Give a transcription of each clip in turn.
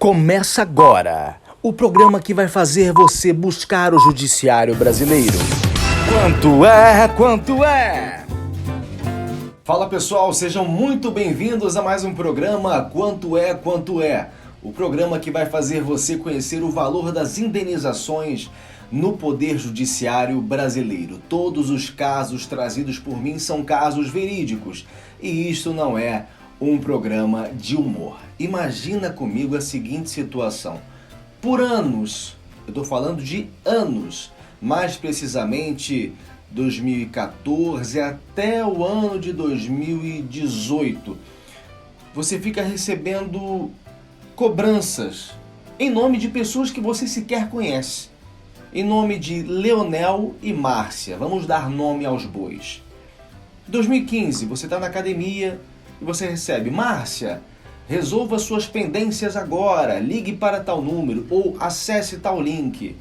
Começa agora o programa que vai fazer você buscar o judiciário brasileiro. Quanto é? Quanto é? Fala pessoal, sejam muito bem-vindos a mais um programa Quanto é? Quanto é? O programa que vai fazer você conhecer o valor das indenizações no Poder Judiciário brasileiro. Todos os casos trazidos por mim são casos verídicos e isto não é um programa de humor. Imagina comigo a seguinte situação. Por anos, eu estou falando de anos, mais precisamente 2014 até o ano de 2018, você fica recebendo cobranças em nome de pessoas que você sequer conhece. Em nome de Leonel e Márcia. Vamos dar nome aos bois. 2015, você está na academia e você recebe: Márcia, resolva suas pendências agora, ligue para tal número ou acesse tal link.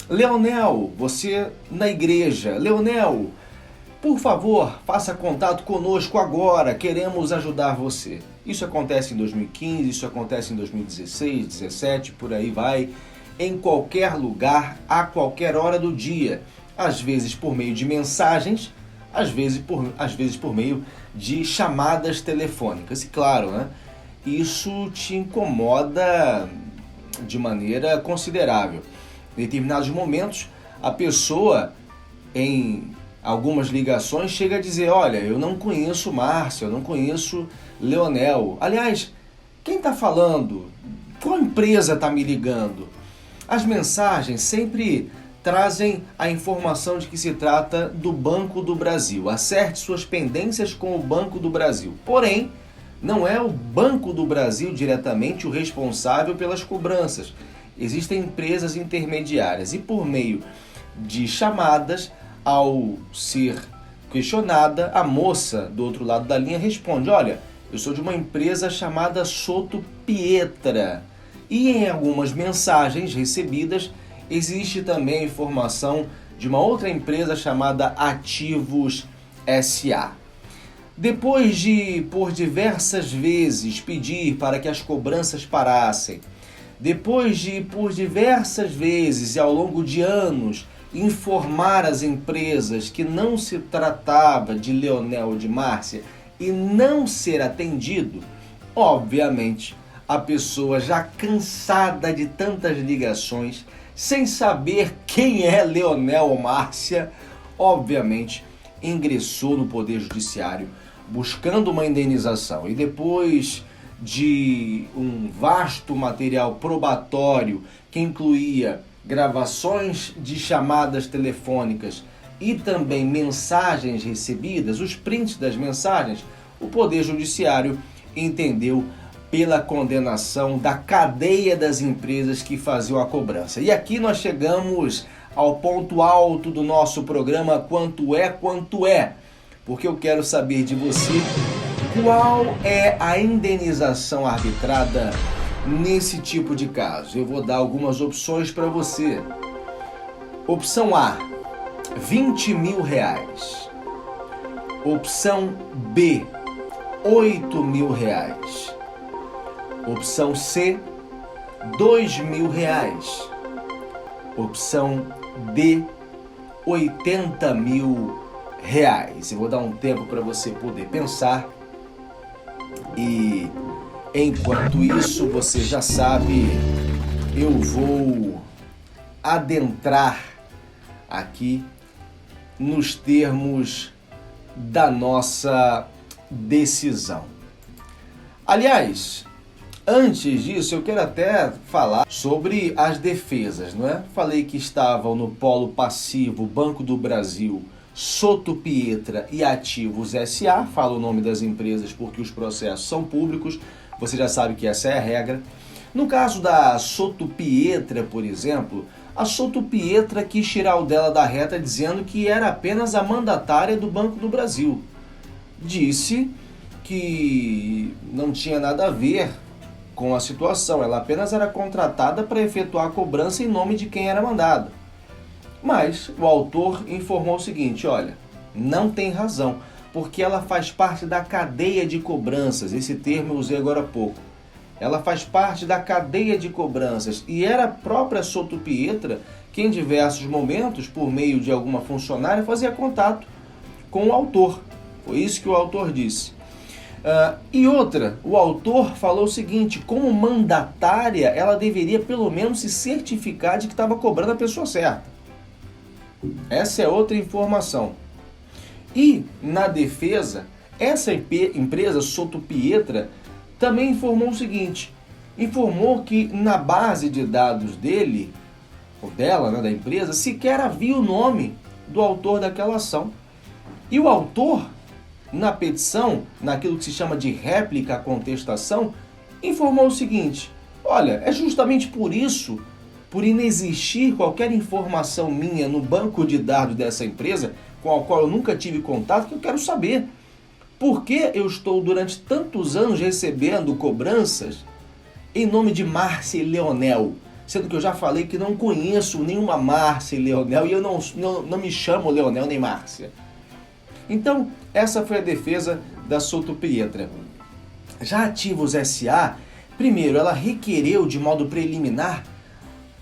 Leonel, você na igreja: Leonel, por favor, faça contato conosco agora, queremos ajudar você. Isso acontece em 2015, isso acontece em 2016, 2017, por aí vai, em qualquer lugar, a qualquer hora do dia, às vezes por meio de mensagens, às vezes por meio de chamadas telefônicas. E claro, né, isso te incomoda de maneira considerável. Em determinados momentos, a pessoa, em algumas ligações, chega a dizer: olha, eu não conheço Márcia, eu não conheço Leonel. Aliás, quem está falando? Qual empresa está me ligando? As mensagens sempre trazem a informação de que se trata do Banco do Brasil. Acerte suas pendências com o Banco do Brasil. Porém, não é o Banco do Brasil diretamente o responsável pelas cobranças. Existem empresas intermediárias e, por meio de chamadas, ao ser questionada, a moça do outro lado da linha responde: olha, eu sou de uma empresa chamada Soto Pietra. E em algumas mensagens recebidas, existe também a informação de uma outra empresa chamada Ativos SA. Depois de, por diversas vezes, pedir para que as cobranças parassem, depois de, por diversas vezes e ao longo de anos, informar as empresas que não se tratava de Leonel ou de Márcia e não ser atendido, obviamente, a pessoa já cansada de tantas ligações, sem saber quem é Leonel ou Márcia, obviamente ingressou no Poder Judiciário buscando uma indenização. E depois de um vasto material probatório que incluía gravações de chamadas telefônicas e também mensagens recebidas, os prints das mensagens, o Poder Judiciário entendeu pela condenação da cadeia das empresas que faziam a cobrança. E aqui nós chegamos ao ponto alto do nosso programa Quanto é? Quanto é? Porque eu quero saber de você qual é a indenização arbitrada nesse tipo de caso. Eu vou dar algumas opções para você. Opção A, R$20 mil. Opção B, R$8 mil. Opção C, R$2 mil. Opção D, R$80 mil. Eu vou dar um tempo para você poder pensar. E enquanto isso, você já sabe, eu vou adentrar aqui nos termos da nossa decisão. Aliás, antes disso, eu quero até falar sobre as defesas, não é? Falei que estavam no polo passivo Banco do Brasil, Soto Pietra e Ativos SA. Falo o nome das empresas porque os processos são públicos, você já sabe que essa é a regra. No caso da Soto Pietra, por exemplo, a Soto Pietra quis tirar o dela da reta dizendo que era apenas a mandatária do Banco do Brasil. Disse que não tinha nada a ver com a situação, ela apenas era contratada para efetuar a cobrança em nome de quem era mandado. Mas o autor informou o seguinte: olha, não tem razão, porque ela faz parte da cadeia de cobranças, esse termo eu usei agora há pouco. ela faz parte da cadeia de cobranças e era a própria Souto Pietra que em diversos momentos, por meio de alguma funcionária, fazia contato com o autor. Foi isso que o autor disse. E outra, o autor falou o seguinte: como mandatária, ela deveria pelo menos se certificar de que estava cobrando a pessoa certa. Essa é outra informação. E, na defesa, essa empresa, Souto Pietra, também informou o seguinte: informou que na base de dados dele, ou dela, né, da empresa, sequer havia o nome do autor daquela ação. E o autor, na petição, naquilo que se chama de réplica à contestação, informou o seguinte: olha, é justamente por isso, por inexistir qualquer informação minha no banco de dados dessa empresa, com a qual eu nunca tive contato, que eu quero saber por que eu estou durante tantos anos recebendo cobranças em nome de Márcia e Leonel, sendo que eu já falei que não conheço nenhuma Márcia e Leonel e eu não me chamo Leonel nem Márcia. Então, essa foi a defesa da Souto Pietra. Já a Ativos S.A., primeiro, ela requereu de modo preliminar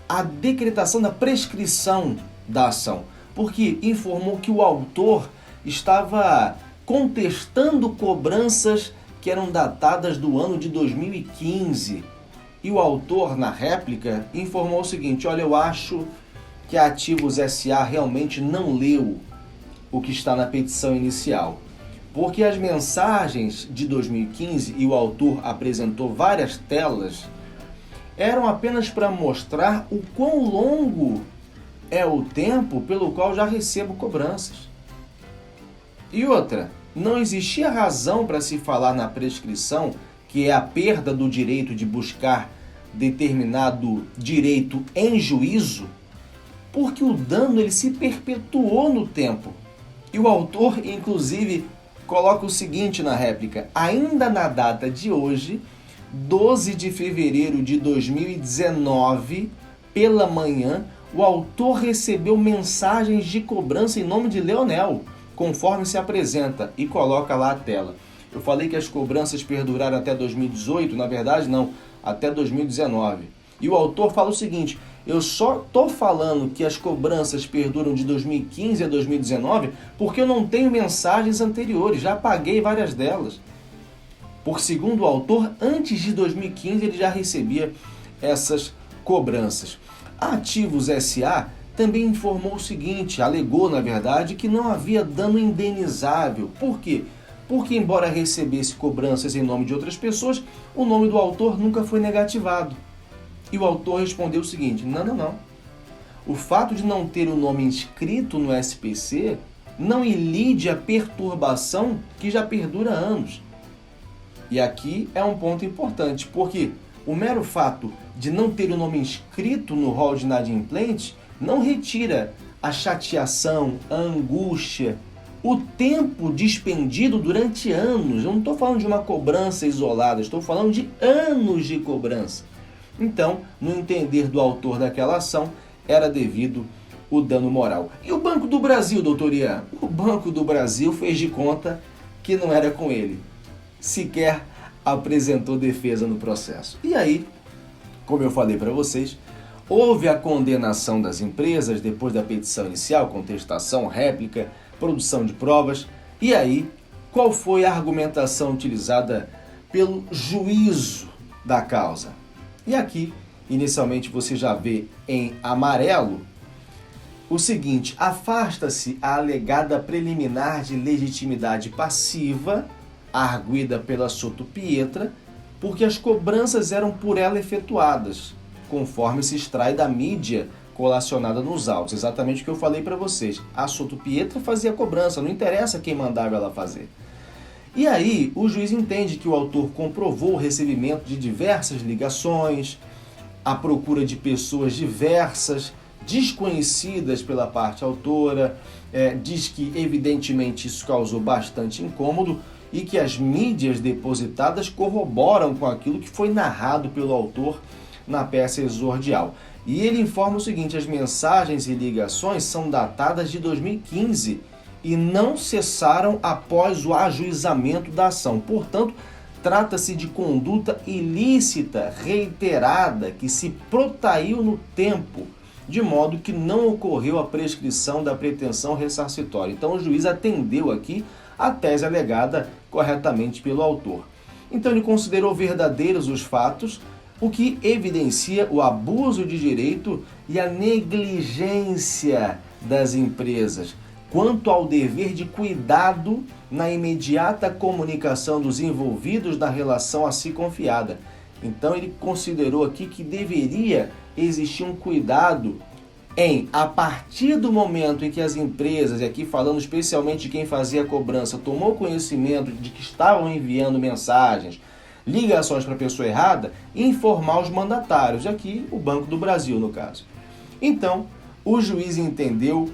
a decretação da prescrição da ação, porque informou que o autor estava contestando cobranças que eram datadas do ano de 2015. E o autor, na réplica, informou o seguinte: olha, eu acho que a Ativos S.A. realmente não leu o que está na petição inicial, porque as mensagens de 2015, e o autor apresentou várias telas, eram apenas para mostrar o quão longo é o tempo pelo qual já recebo cobranças. E outra, não existia razão para se falar na prescrição, que é a perda do direito de buscar determinado direito em juízo, porque o dano ele se perpetuou no tempo. E o autor, inclusive, coloca o seguinte na réplica: ainda na data de hoje, 12 de fevereiro de 2019, pela manhã, o autor recebeu mensagens de cobrança em nome de Leonel, conforme se apresenta, e coloca lá a tela. Eu falei que as cobranças perduraram até 2018, na verdade não, até 2019. E o autor fala o seguinte: eu só estou falando que as cobranças perduram de 2015 a 2019 porque eu não tenho mensagens anteriores, já apaguei várias delas. Por segundo o autor, antes de 2015 ele já recebia essas cobranças. A Ativos S.A. também informou o seguinte, alegou na verdade que não havia dano indenizável. Por quê? Porque embora recebesse cobranças em nome de outras pessoas, o nome do autor nunca foi negativado. E o autor respondeu o seguinte: não. O fato de não ter o nome inscrito no SPC não ilide a perturbação que já perdura há anos. E aqui é um ponto importante, porque o mero fato de não ter o nome inscrito no rol de inadimplente não retira a chateação, a angústia, o tempo dispendido durante anos. Eu não estou falando de uma cobrança isolada, estou falando de anos de cobrança. Então, no entender do autor daquela ação, era devido o dano moral. E o Banco do Brasil, doutor Ian? O Banco do Brasil fez de conta que não era com ele. Sequer apresentou defesa no processo. E aí, como eu falei para vocês, houve a condenação das empresas depois da petição inicial, contestação, réplica, produção de provas. E aí, qual foi a argumentação utilizada pelo juízo da causa? E aqui, inicialmente, você já vê em amarelo o seguinte: afasta-se a alegada preliminar de legitimidade passiva, arguida pela Souto Pietra, porque as cobranças eram por ela efetuadas, conforme se extrai da mídia colacionada nos autos. Exatamente o que eu falei para vocês. A Souto Pietra fazia cobrança, não interessa quem mandava ela fazer. E aí, o juiz entende que o autor comprovou o recebimento de diversas ligações, a procura de pessoas diversas, desconhecidas pela parte autora, diz que evidentemente isso causou bastante incômodo e que as mídias depositadas corroboram com aquilo que foi narrado pelo autor na peça exordial. E ele informa o seguinte: as mensagens e ligações são datadas de 2015 e não cessaram após o ajuizamento da ação. Portanto, Trata-se de conduta ilícita reiterada que se protraiu no tempo, de modo que não ocorreu a prescrição da pretensão ressarcitória. Então o juiz atendeu aqui a tese alegada corretamente pelo autor. Então ele considerou verdadeiros os fatos, o que evidencia o abuso de direito e a negligência das empresas quanto ao dever de cuidado na imediata comunicação dos envolvidos na relação a si confiada. Então ele considerou aqui que deveria existir um cuidado a partir do momento em que as empresas, e aqui falando especialmente de quem fazia a cobrança, tomou conhecimento de que estavam enviando mensagens, ligações para a pessoa errada, informar os mandatários, aqui o Banco do Brasil no caso. Então, o juiz entendeu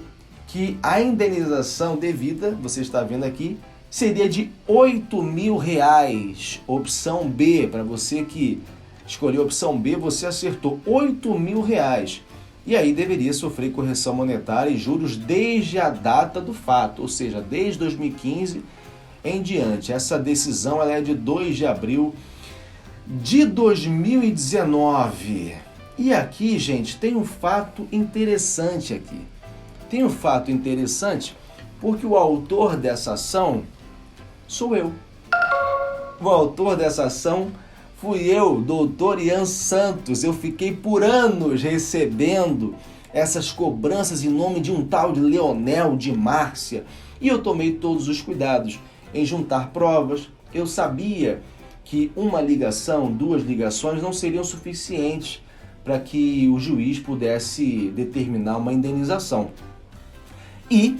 que a indenização devida, você está vendo aqui, seria de R$8.000. Opção B, para você que escolheu a opção B, você acertou R$8.000. E aí deveria sofrer correção monetária e juros desde a data do fato, ou seja, desde 2015 em diante. Essa decisão ela é de 2 de abril de 2019. E aqui, gente, tem um fato interessante aqui. Tem um fato interessante porque o autor dessa ação sou eu. O autor dessa ação fui eu, doutor Ian Santos. Eu fiquei por anos recebendo essas cobranças em nome de um tal de Leonel, de Márcia. E eu tomei todos os cuidados em juntar provas. Eu sabia que uma ligação, 2 ligações não seriam suficientes para que o juiz pudesse determinar uma indenização. E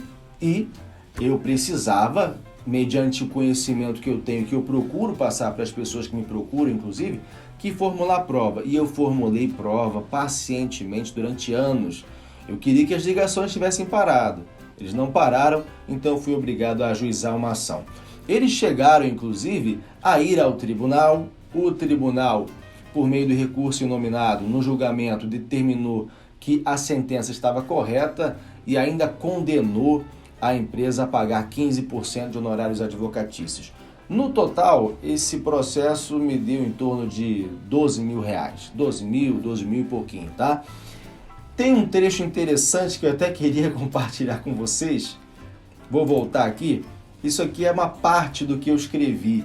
eu precisava, mediante o conhecimento que eu tenho, que eu procuro passar para as pessoas que me procuram, inclusive, que formular prova. E eu formulei prova pacientemente durante anos. Eu queria que as ligações tivessem parado. Eles não pararam, então eu fui obrigado a ajuizar uma ação. Eles chegaram, inclusive, a ir ao tribunal. O tribunal, por meio do recurso inominado, no julgamento, determinou que a sentença estava correta e ainda condenou a empresa a pagar 15% de honorários advocatícios. No total, esse processo me deu em torno de R$12.000. 12 mil e pouquinho, tá? Tem um trecho interessante que eu até queria compartilhar com vocês. Vou voltar aqui. Isso aqui é uma parte do que eu escrevi,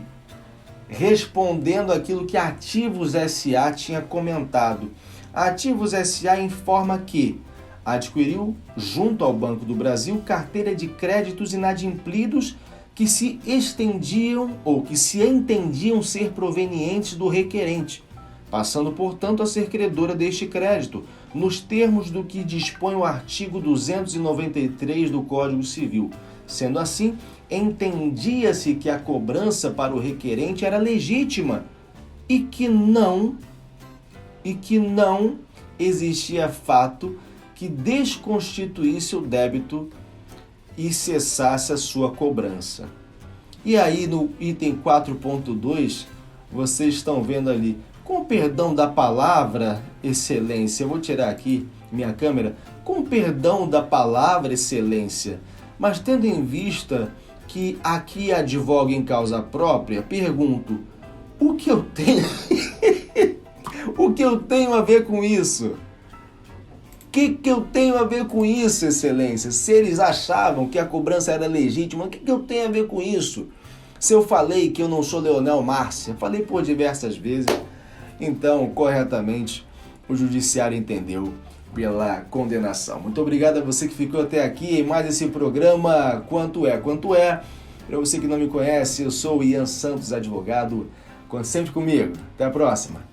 respondendo aquilo que a Ativos S.A. tinha comentado. A Ativos S.A. informa que adquiriu, junto ao Banco do Brasil, carteira de créditos inadimplidos que se estendiam ou que se entendiam ser provenientes do requerente, passando, portanto, a ser credora deste crédito, nos termos do que dispõe o artigo 293 do Código Civil. Sendo assim, entendia-se que a cobrança para o requerente era legítima e que não existia fato que desconstituísse o débito e cessasse a sua cobrança. E aí no item 4.2, vocês estão vendo ali, com perdão da palavra, excelência, eu vou tirar aqui minha câmera, com perdão da palavra, excelência, mas tendo em vista que aqui advoga em causa própria, pergunto, o que eu tenho o que eu tenho a ver com isso? O que eu tenho a ver com isso, excelência? Se eles achavam que a cobrança era legítima, o que eu tenho a ver com isso? Se eu falei que eu não sou Leonel Márcia, falei por diversas vezes, então, corretamente, o judiciário entendeu pela condenação. Muito obrigado a você que ficou até aqui em mais esse programa Quanto é? Quanto é? Para você que não me conhece, eu sou o Ian Santos, advogado. Conte sempre comigo. Até a próxima.